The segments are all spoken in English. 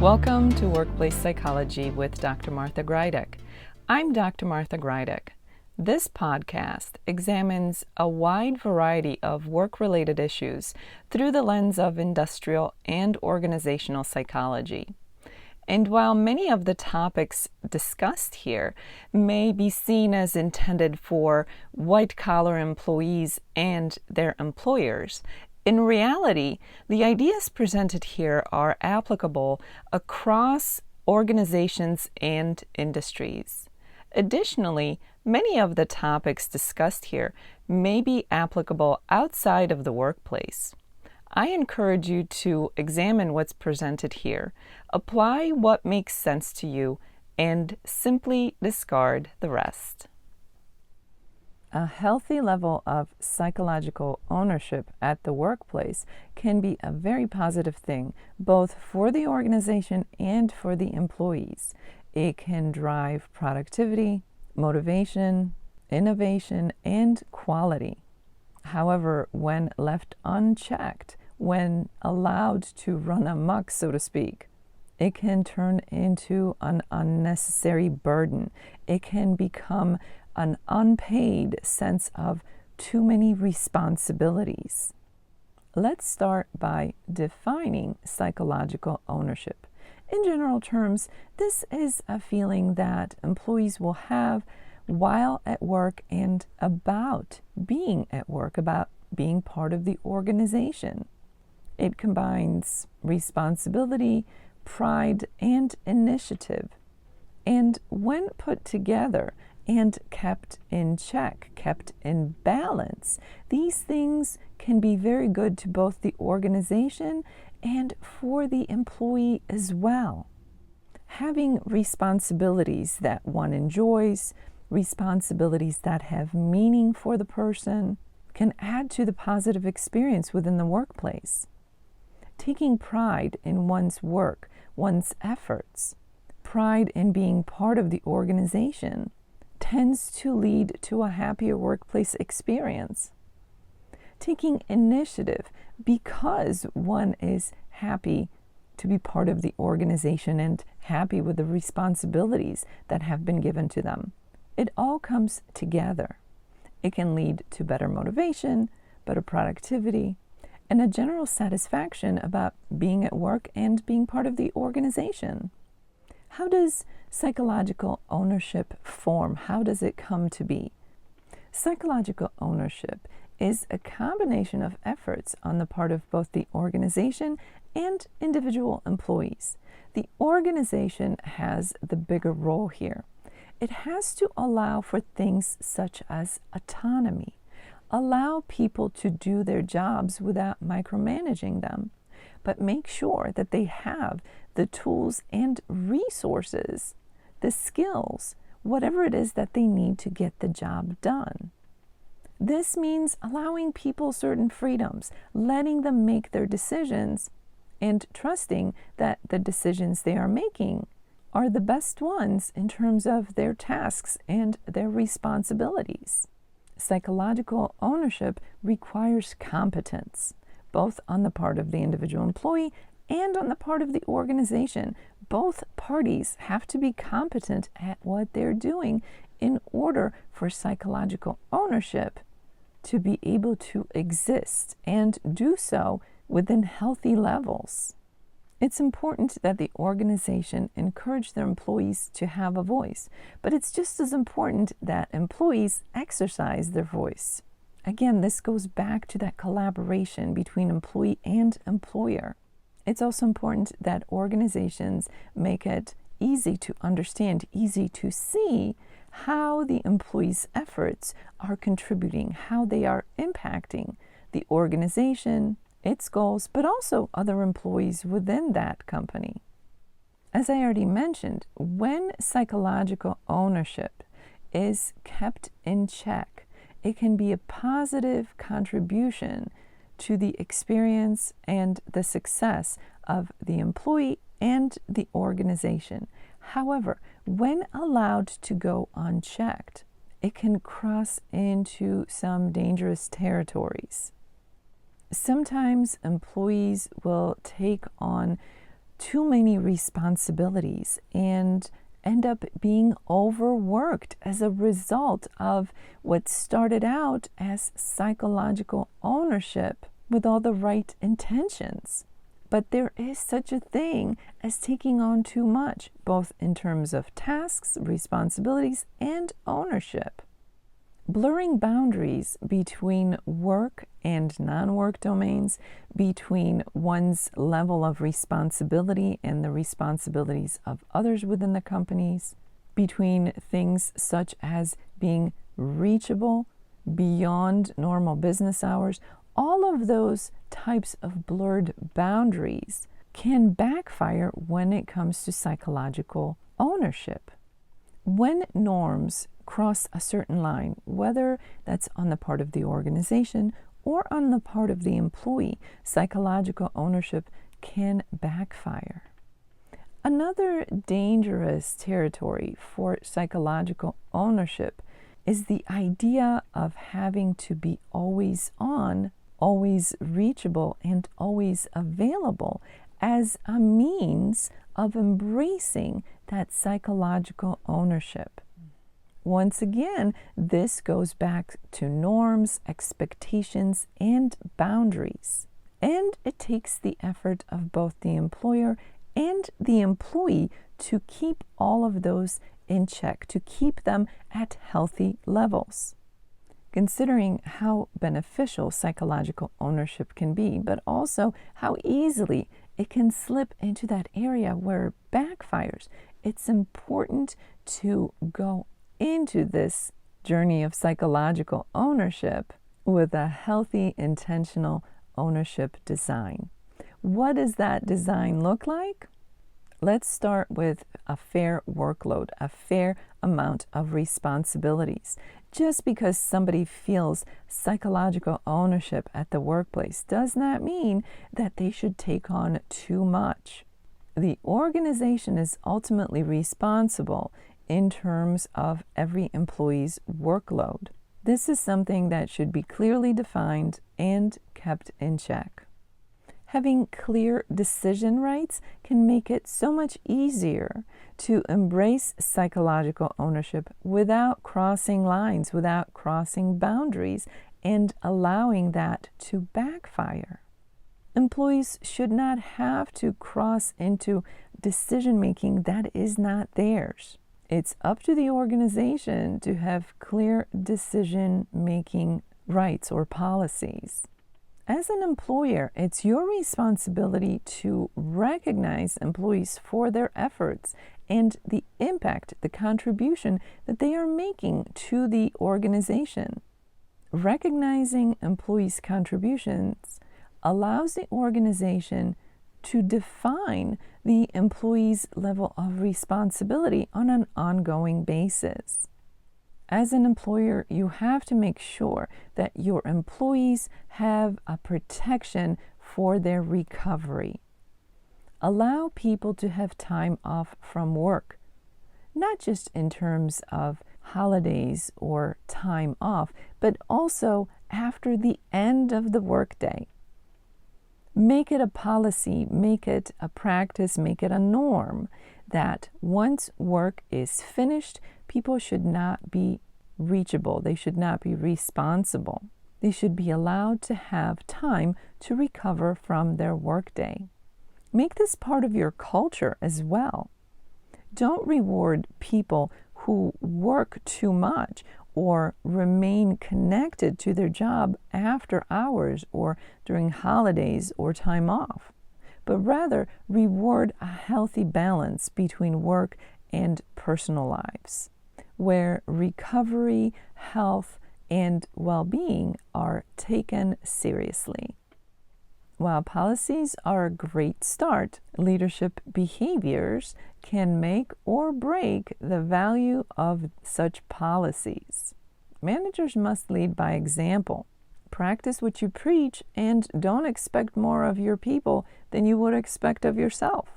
Welcome to Workplace Psychology with Dr. Martha Grajdek. I'm Dr. Martha Grajdek. This podcast examines a wide variety of work-related issues through the lens of industrial and organizational psychology. And while many of the topics discussed here may be seen as intended for white-collar employees and their employers, in reality, the ideas presented here are applicable across organizations and industries. Additionally, many of the topics discussed here may be applicable outside of the workplace. I encourage you to examine what's presented here, apply what makes sense to you, and simply discard the rest. A healthy level of psychological ownership at the workplace can be a very positive thing, both for the organization and for the employees. It can drive productivity, motivation, innovation, and quality. However, when left unchecked, when allowed to run amok, so to speak, it can turn into an unnecessary burden. It can become an unpaid sense of too many responsibilities. Let's start by defining psychological ownership. In general terms, this is a feeling that employees will have while at work and about being at work, about being part of the organization. It combines responsibility, pride, and initiative. And when put together and kept in check, kept in balance, these things can be very good to both the organization and for the employee as well. Having responsibilities that one enjoys, responsibilities that have meaning for the person, can add to the positive experience within the workplace. Taking pride in one's work, one's efforts, pride in being part of the organization, tends to lead to a happier workplace experience. Taking initiative because one is happy to be part of the organization and happy with the responsibilities that have been given to them. It all comes together. It can lead to better motivation, better productivity, and a general satisfaction about being at work and being part of the organization. How does psychological ownership form? How does it come to be? Psychological ownership is a combination of efforts on the part of both the organization and individual employees. The organization has the bigger role here. It has to allow for things such as autonomy, allow people to do their jobs without micromanaging them, but make sure that they have the tools and resources, the skills, whatever it is that they need to get the job done. This means allowing people certain freedoms, letting them make their decisions, and trusting that the decisions they are making are the best ones in terms of their tasks and their responsibilities. Psychological ownership requires competence, both on the part of the individual employee and on the part of the organization. Both parties have to be competent at what they're doing in order for psychological ownership to be able to exist and do so within healthy levels. It's important that the organization encourage their employees to have a voice, but it's just as important that employees exercise their voice. Again, this goes back to that collaboration between employee and employer. It's also important that organizations make it easy to understand, easy to see how the employees' efforts are contributing, how they are impacting the organization, its goals, but also other employees within that company. As I already mentioned, when psychological ownership is kept in check, it can be a positive contribution to the experience and the success of the employee and the organization. However, when allowed to go unchecked, it can cross into some dangerous territories. Sometimes employees will take on too many responsibilities and end up being overworked as a result of what started out as psychological ownership with all the right intentions. But there is such a thing as taking on too much, both in terms of tasks, responsibilities, and ownership. Blurring boundaries between work and non-work domains, between one's level of responsibility and the responsibilities of others within the companies, between things such as being reachable beyond normal business hours, all of those types of blurred boundaries can backfire when it comes to psychological ownership. When norms cross a certain line, whether that's on the part of the organization or on the part of the employee, psychological ownership can backfire. Another dangerous territory for psychological ownership is the idea of having to be always on, always reachable, and always available as a means of embracing that psychological ownership. Once again, this goes back to norms, expectations, and boundaries. And it takes the effort of both the employer and the employee to keep all of those in check, to keep them at healthy levels. Considering how beneficial psychological ownership can be, but also how easily it can slip into that area where it backfires, it's important to go into this journey of psychological ownership with a healthy, intentional ownership design. What does that design look like? Let's start with a fair workload, a fair amount of responsibilities. Just because somebody feels psychological ownership at the workplace does not mean that they should take on too much. The organization is ultimately responsible in terms of every employee's workload. This is something that should be clearly defined and kept in check. Having clear decision rights can make it so much easier to embrace psychological ownership without crossing lines, without crossing boundaries, and allowing that to backfire. Employees should not have to cross into decision-making that is not theirs. It's up to the organization to have clear decision-making rights or policies. As an employer, it's your responsibility to recognize employees for their efforts and the impact, the contribution that they are making to the organization. Recognizing employees' contributions allows the organization to define the employee's level of responsibility on an ongoing basis. As an employer, you have to make sure that your employees have a protection for their recovery. Allow people to have time off from work, not just in terms of holidays or time off, but also after the end of the workday. Make it a policy, make it a practice, make it a norm that once work is finished, people should not be reachable. They should not be responsible. They should be allowed to have time to recover from their workday. Make this part of your culture as well. Don't reward people who work too much or remain connected to their job after hours or during holidays or time off, but rather reward a healthy balance between work and personal lives, where recovery, health, and well-being are taken seriously. While policies are a great start, leadership behaviors can make or break the value of such policies. Managers must lead by example. Practice what you preach and don't expect more of your people than you would expect of yourself.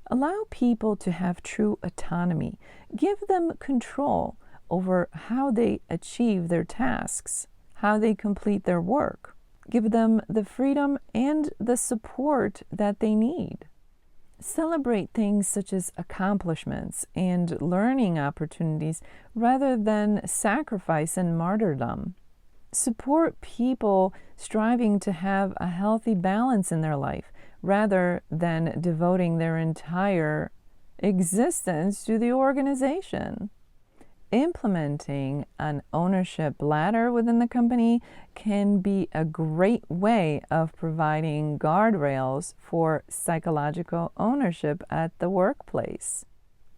Allow people to have true autonomy. Give them control over how they achieve their tasks, how they complete their work. Give them the freedom and the support that they need. Celebrate things such as accomplishments and learning opportunities rather than sacrifice and martyrdom. Support people striving to have a healthy balance in their life rather than devoting their entire existence to the organization. Implementing an ownership ladder within the company can be a great way of providing guardrails for psychological ownership at the workplace.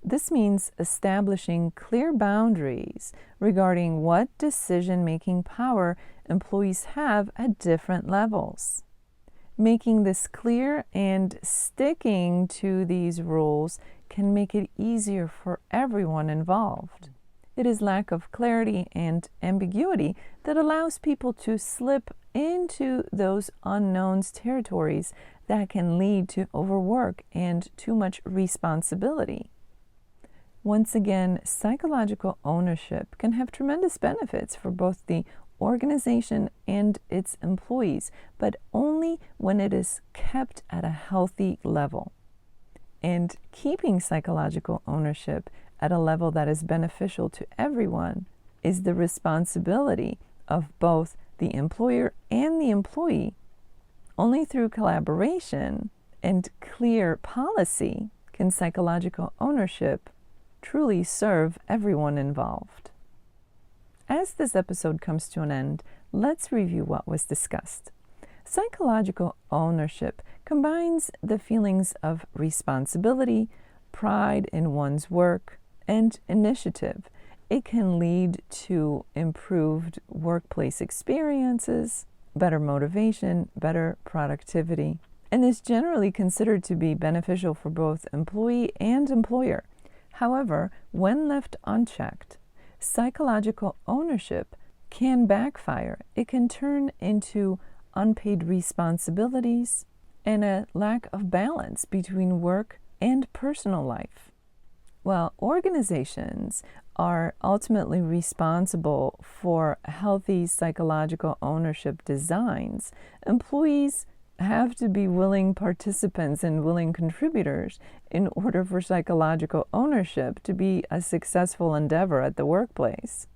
This means establishing clear boundaries regarding what decision-making power employees have at different levels. Making this clear and sticking to these rules can make it easier for everyone involved. It is lack of clarity and ambiguity that allows people to slip into those unknowns territories that can lead to overwork and too much responsibility. Once again, psychological ownership can have tremendous benefits for both the organization and its employees, but only when it is kept at a healthy level. And keeping psychological ownership at a level that is beneficial to everyone is the responsibility of both the employer and the employee. Only through collaboration and clear policy can psychological ownership truly serve everyone involved. As this episode comes to an end, let's review what was discussed. Psychological ownership combines the feelings of responsibility, pride in one's work, and initiative. It can lead to improved workplace experiences, better motivation, better productivity, and is generally considered to be beneficial for both employee and employer. However, when left unchecked, psychological ownership can backfire. It can turn into unpaid responsibilities and a lack of balance between work and personal life. While organizations are ultimately responsible for healthy psychological ownership designs, employees have to be willing participants and willing contributors in order for psychological ownership to be a successful endeavor at the workplace.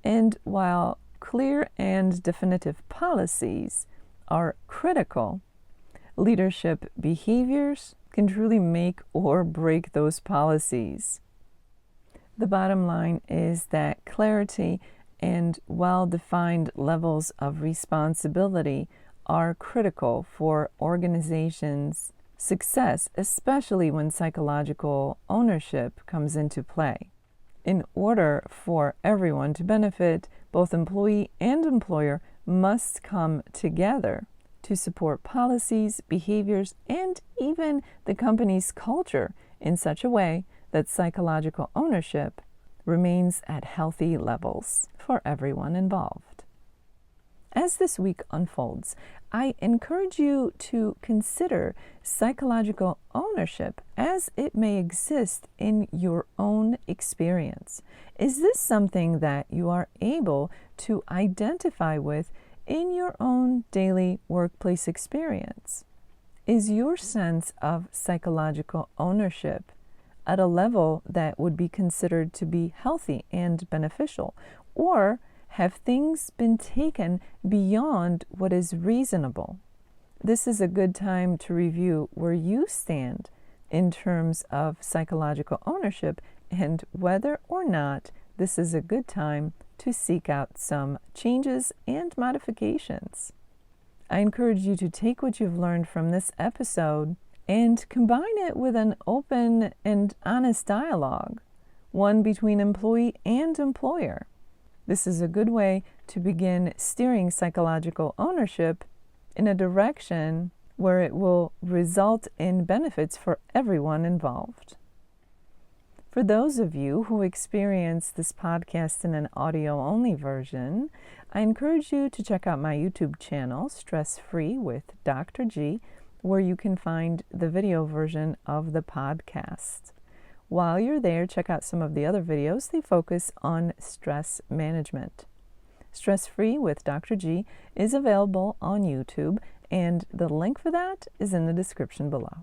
And while clear and definitive policies are critical, leadership behaviors can truly make or break those policies. The bottom line is that clarity and well-defined levels of responsibility are critical for organizations' success, especially when psychological ownership comes into play. In order for everyone to benefit, both employee and employer must come together to support policies, behaviors, and even the company's culture in such a way that psychological ownership remains at healthy levels for everyone involved. As this week unfolds, I encourage you to consider psychological ownership as it may exist in your own experience. Is this something that you are able to identify with in your own daily workplace experience? Is your sense of psychological ownership at a level that would be considered to be healthy and beneficial? Or have things been taken beyond what is reasonable? This is a good time to review where you stand in terms of psychological ownership and whether or not this is a good time to seek out some changes and modifications. I encourage you to take what you've learned from this episode and combine it with an open and honest dialogue, one between employee and employer. This is a good way to begin steering psychological ownership in a direction where it will result in benefits for everyone involved. For those of you who experience this podcast in an audio-only version, I encourage you to check out my YouTube channel, Stress Free with Dr. G, where you can find the video version of the podcast. While you're there, check out some of the other videos. They focus on stress management. Stress Free with Dr. G is available on YouTube, and the link for that is in the description below.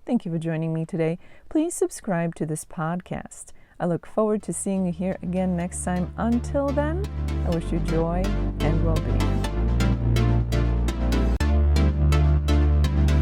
Thank you for joining me today. Please subscribe to this podcast. I look forward to seeing you here again next time. Until then, I wish you joy and well-being.